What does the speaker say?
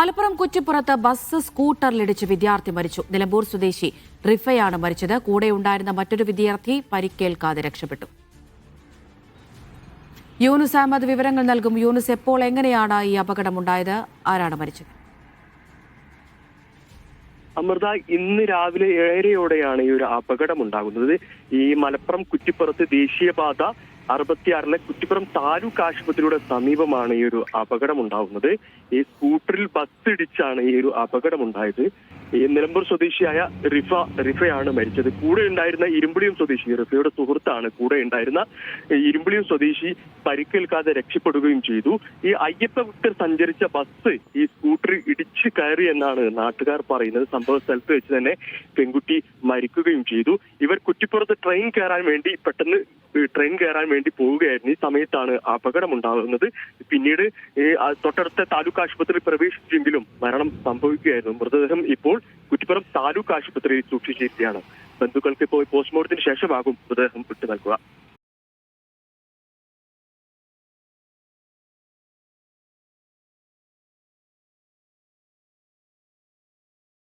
Malappuram കുറ്റിപ്പുറത്ത് bus സ്കൂട്ടറിലിടിച്ച് വിദ്യാർത്ഥി മരിച്ചു. നിലമ്പൂർ സ്വദേശി റിഫയാണ് മരിച്ചത്. കൂടെയുണ്ടായിരുന്ന മറ്റൊരു വിദ്യാർത്ഥി പരിക്കേൽക്കാതെ രക്ഷപ്പെട്ടു. യൂനുസ് അഹമ്മദ് വിവരങ്ങൾ നൽകും. യൂനുസ്, എപ്പോൾ എങ്ങനെയാണ് ഈ അപകടമുണ്ടായത്? ആരാണ് മരിച്ചത്? അമൃത, ഇന്ന് രാവിലെ 7:30യോടെയാണ് ഈ ഒരു അപകടം ഉണ്ടാകുന്നത്. ഈ മലപ്പുറം കുറ്റിപ്പുറത്ത് ദേശീയപാത 66 കുറ്റിപ്പുറം താലൂക്ക് ആശുപത്രിയുടെ സമീപമാണ് ഈ ഒരു അപകടം ഉണ്ടാകുന്നത്. ഈ സ്കൂട്ടറിൽ ബസ് ഇടിച്ചാണ് ഈ ഒരു അപകടം ഉണ്ടായത്. ഈ നിലമ്പൂർ സ്വദേശിയായ റിഫയാണ് മരിച്ചത്. കൂടെ ഉണ്ടായിരുന്ന ഇരുമ്പുളിയം സ്വദേശി, റിഫയുടെ സുഹൃത്താണ് കൂടെ ഉണ്ടായിരുന്ന ഇരുമ്പുളിയം സ്വദേശി പരിക്കേൽക്കാതെ രക്ഷപ്പെടുകയും ചെയ്തു. ഈ അയ്യപ്പ ഭക്തർ സഞ്ചരിച്ച ബസ് ഈ സ്കൂട്ടറിൽ ഇടിച്ചു കയറി എന്നാണ് നാട്ടുകാർ പറയുന്നത്. സംഭവ സ്ഥലത്ത് വെച്ച് തന്നെ പെൺകുട്ടി മരിക്കുകയും ചെയ്തു. ഇവർ കുറ്റിപ്പുറത്ത് ട്രെയിൻ കയറാൻ വേണ്ടി പോവുകയായിരുന്നു. ഈ സമയത്താണ് അപകടം ഉണ്ടാകുന്നത്. പിന്നീട് തൊട്ടടുത്ത താലൂക്ക് ആശുപത്രിയിൽ പ്രവേശിച്ചെങ്കിലും മരണം സംഭവിക്കുകയായിരുന്നു. മൃതദേഹം ഇപ്പോൾ കുറ്റിപ്പുറം താലൂക്ക് ആശുപത്രിയിൽ സൂക്ഷിച്ചിരിക്കുകയാണ്. ബന്ധുക്കൾക്ക് ഇപ്പോൾ പോസ്റ്റ്മോർട്ടത്തിന് ശേഷമാകും മൃതദേഹം വിട്ടു നൽകുക.